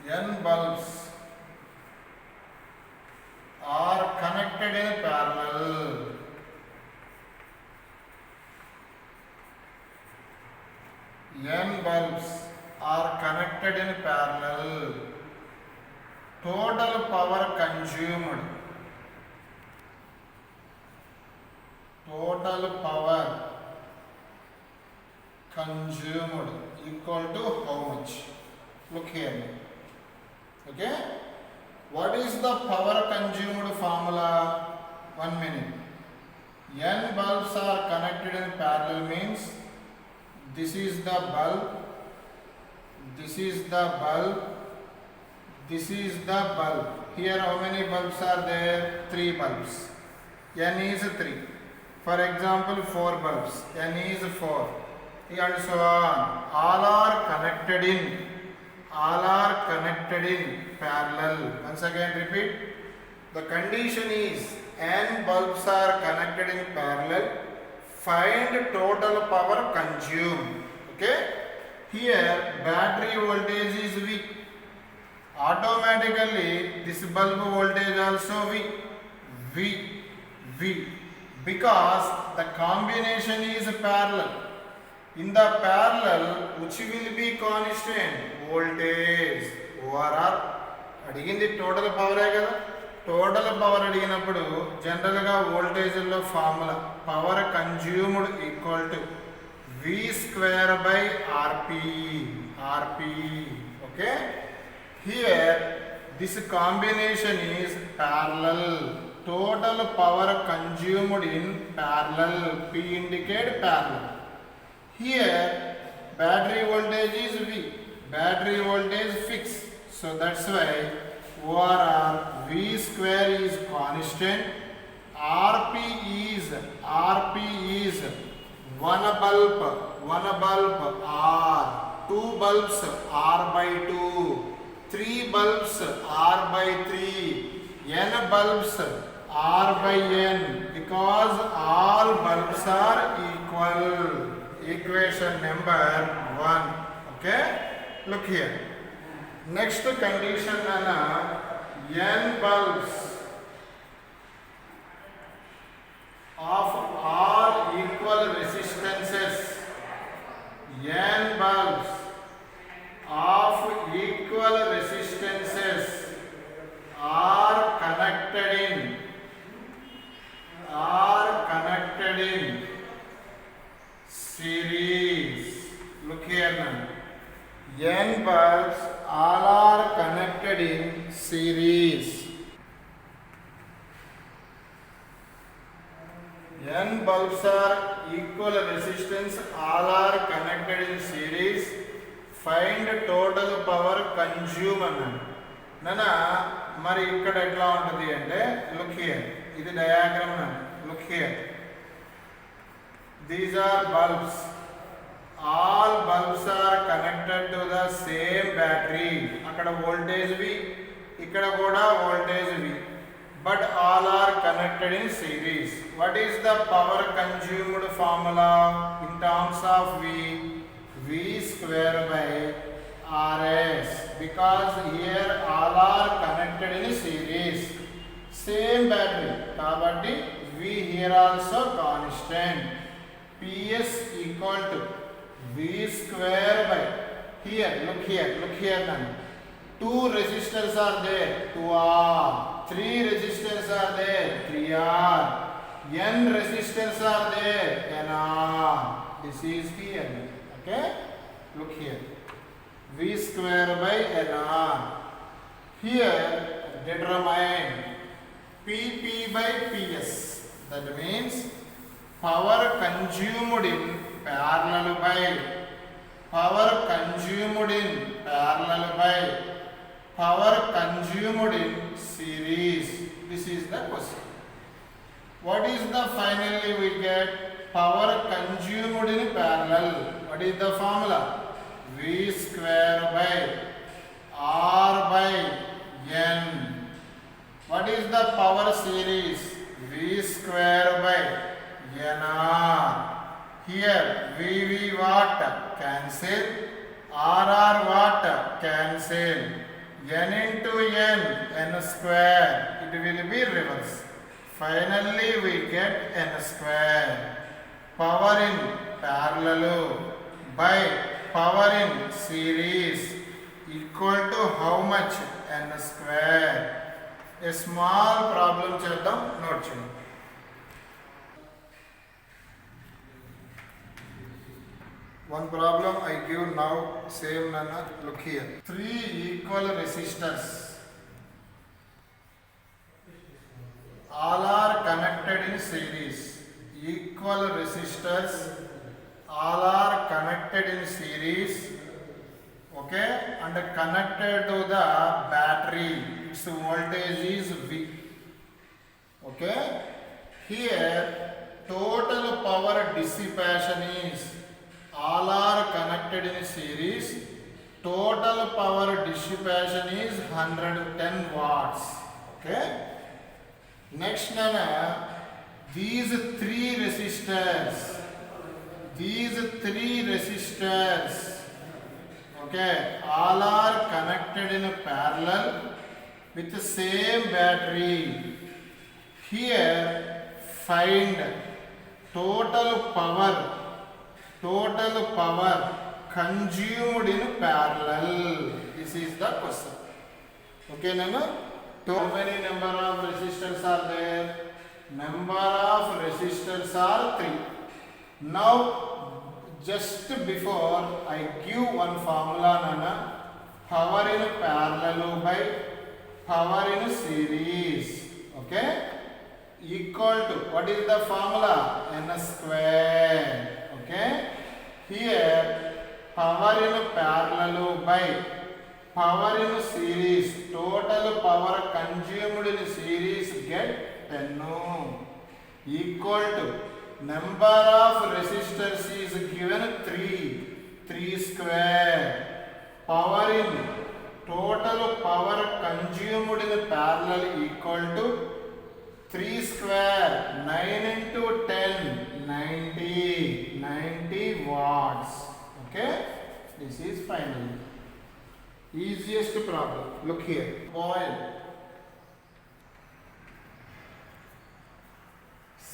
N bulbs are connected in parallel. N bulbs are connected in parallel. Total power consumed. Total power consumed equal to how much? Look here. Okay. What is the power consumed formula? 1 minute. N bulbs are connected in parallel means this is the bulb, this is the bulb, this is the bulb. Here how many bulbs are there? 3 bulbs. N is 3. For example, 4 bulbs. N is 4. And so on. All are connected in parallel. Once again repeat. The condition is N bulbs are connected in parallel. Find total power consumed. Okay. Here battery voltage is V. Automatically this bulb voltage also V. Because the combination is parallel. In the parallel, which will be constant? Voltage. ORR. అడిగింది total పవరే కదా. Total power అడిగినప్పుడు జనరల్గా వోల్టేజ్లో formula power consumed equal to V square by RP. Okay. Here this combination is parallel. Total power consumed in parallel. P indicate parallel. Here battery voltage is V. Battery voltage fixed. So that's why ORR V square is constant. RP is 1 bulb R. 2 bulbs R by 2. 3 bulbs R by 3. N bulbs R by N. Because all bulbs are equal. Equation number 1. Okay. Look here. Next condition N bulbs of all equal resistances. N bulbs of equal resistances are connected in series. Look here now. N bulbs all are connected in series. N bulbs are equal resistance, all are connected in series. Find total power consumed. Nana మరి ఇక్కడ ఎట్లా ఉంటుంది అంటే look here. ఇది diagram na. Look here. These are bulbs. All bulbs are connected to the same battery. అక్కడ voltage V, ఇక్కడ కూడా voltage V. But all are connected in series. What is the power consumed formula in terms of V? V square by RS. Because here all are connected in series. Same battery. కాబట్టి V here also constant. PS equal to V square by, here, look here now. 2 resistors are there, 2R. 3 resistors are there, 3R. N resistors are there, NR. This is here. Okay? Look here. V square by NR. Here, determine PP by PS. That means power consumed in parallel by power consumed in series. This is the question. What is the finally we get? Power consumed in parallel. What is the formula? V square by R by N. What is the power series? V square by NR. Here VV watt cancel, RR watt cancel, n into n square, it will be reverse. Finally we get n square. Power in parallel by power in series equal to how much? N square. A small problem చేద్దాం, note చేయండి. One problem I give now, same nana, look here. 3 equal resistors. All are connected in series. Equal resistors, all are connected in series. Okay, and connected to the battery. Its voltage is V. Okay, here total power dissipation is, all are connected in series, total power dissipation is 110 watts. Okay, next nana, these three resistors, okay, all are connected in parallel with the same battery. Here find total power consumed in parallel. This is the question. Okay, Nana? How many number of resistors are there? Number of resistors are 3. Now, just before I give one formula, Nana, power in parallel by power in series. Okay? Equal to, what is the formula? N square. Okay, here power in parallel by power in series, total power consumed in series get 10 equal to number of resistors is given 3 square, power in total power consumed in parallel equal to 3 square, 9 into 10, 90 watts. Okay, this is final. Easiest problem. Look here. Boil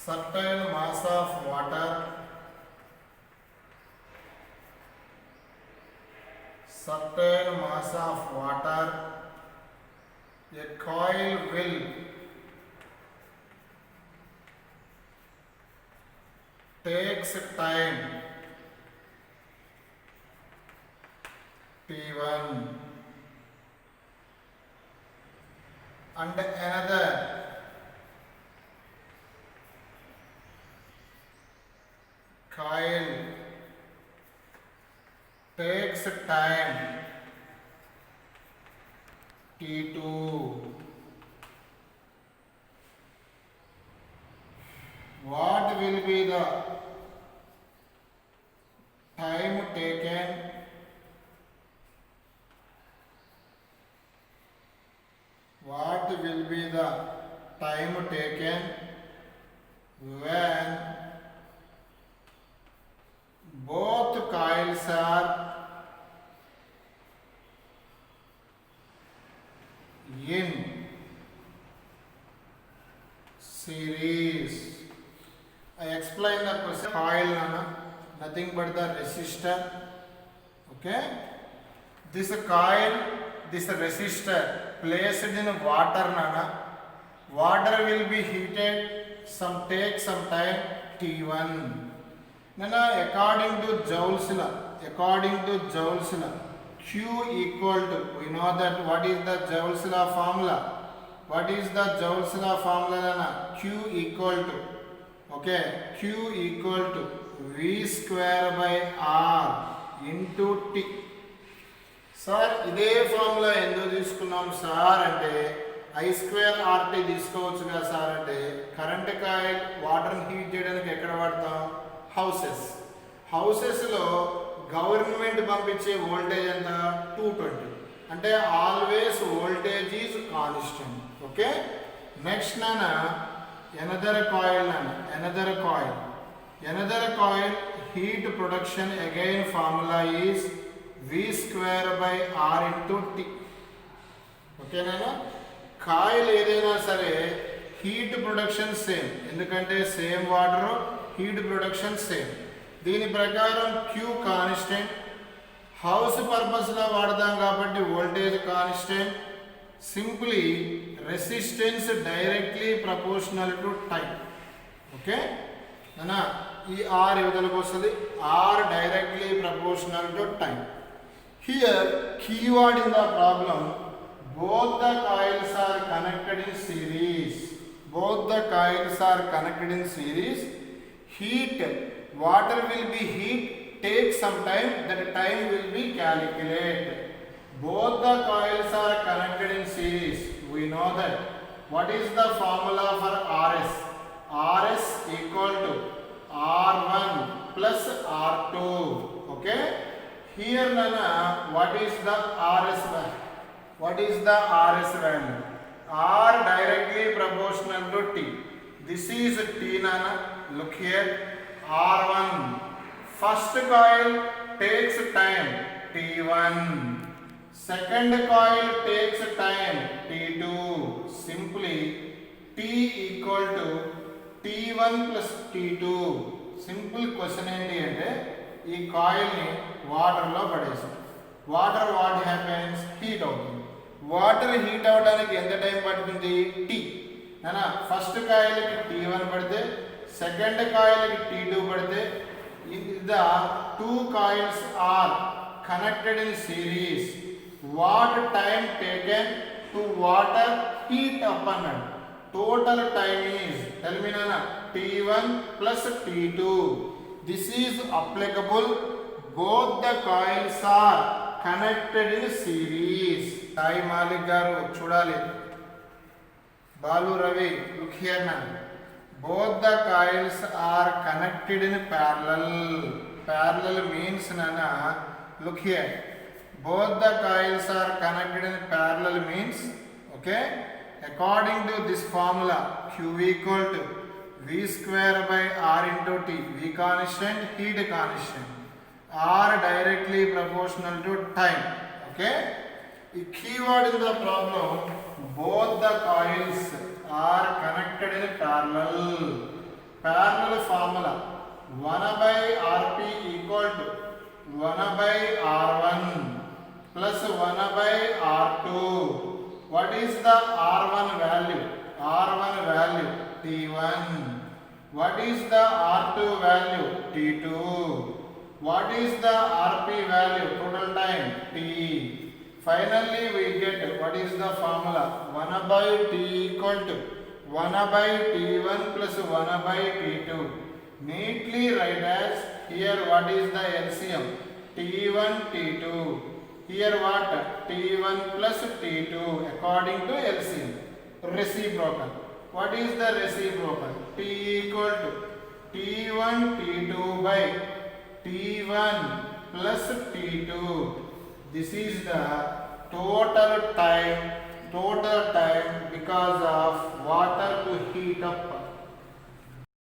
certain mass of water, a coil will takes time T1 and another coil takes time T2. What will be the time taken when both coils are in series? I explain the question. Coil nothing but the resistor. Okay, this coil, this resistor placed in water, water will be heated, take some time T1. According to Joule's law, Q equal to, we know that what is the Joule's law formula? What is the Joule's law formula? Q equal to, okay, Q equal to V square by R into T. Sir ఇదే formula ఎందుకు తీసుకున్నాం sir అంటే I square RT తీసుకోవచ్చు కదా sir అంటే current coil వాటర్ని heat చేయడానికి ఎక్కడ వాడతాం? హౌసెస్లో గవర్నమెంట్ పంపించే వోల్టేజ్ ఎంత? 220. అంటే always voltage is constant. Okay, next another coil heat production, again formula is V square by R into T. ఓకేనా? కాయిల్ ఏదైనా సరే హీట్ ప్రొడక్షన్ సేమ్, ఎందుకంటే same water, heat production same. దీని ప్రకారం క్యూ కాన్స్టెంట్, హౌస్ పర్పస్లో వాడదాం కాబట్టి voltage constant. Simply resistance directly proportional to time. Okay అనా? ఈ ఆర్ యువతలకు వస్తుంది, R directly proportional to time. Here keyword in the problem, both the coils are connected in series. Both the coils are connected in series. Heat, water will be heat, take some time, that time will be calculated. Both the coils are connected in series. We know that. What is the formula for RS? RS equal to R1 plus R2. Okay? Here Nana, what is the RS value? What is the RS value? R directly proportional to T. This is T Nana. Look here. R1. First coil takes time T1. Second coil takes time T2. Simply T equal to T1 plus T2. Simple question ఏంటి అంటే ఈ కాయిల్ని వాటర్లో పడేసాం. Water what happens? Heat అవుతుంది. Water heat అవడానికి ఎంత time పడుతుంది? టీ. అయినా ఫస్ట్ కాయిల్కి T1 పడితే, సెకండ్ కాయిల్కి T2 పడితే, the two coils are connected in series. What time taken to water heat up అన్నాడు. Total time is, tell me నాన్న, T1 plus T2. This is applicable. both the coils are connected in series. Sai Malik గారు చూడాలి, Balu Ravi, look here now. both the coils are connected in parallel. Parallel means nana, look here, both the coils are connected in parallel means, okay, according to this formula, Q equal to V square by R into T. V constant, heat constant. R directly proportional to time. Okay? The keyword in the problem, both the coils are connected in parallel. Parallel formula, 1 by Rp equal to 1 by R1 plus 1 by R2. What is the R1 value? R1 value T1. What is the R2 value? T2. What is the Rp value? Total time T. Finally we get what is the formula? 1 by T equal to 1 by T1 plus 1 by T2. Neatly write as here what is the LCM? T1 T2. Here what? T1 plus T2 according to LCM. Reciprocal. What is the reciprocal? T equal to T1 T2 by T1 plus T2. This is the total time because of water to heat up.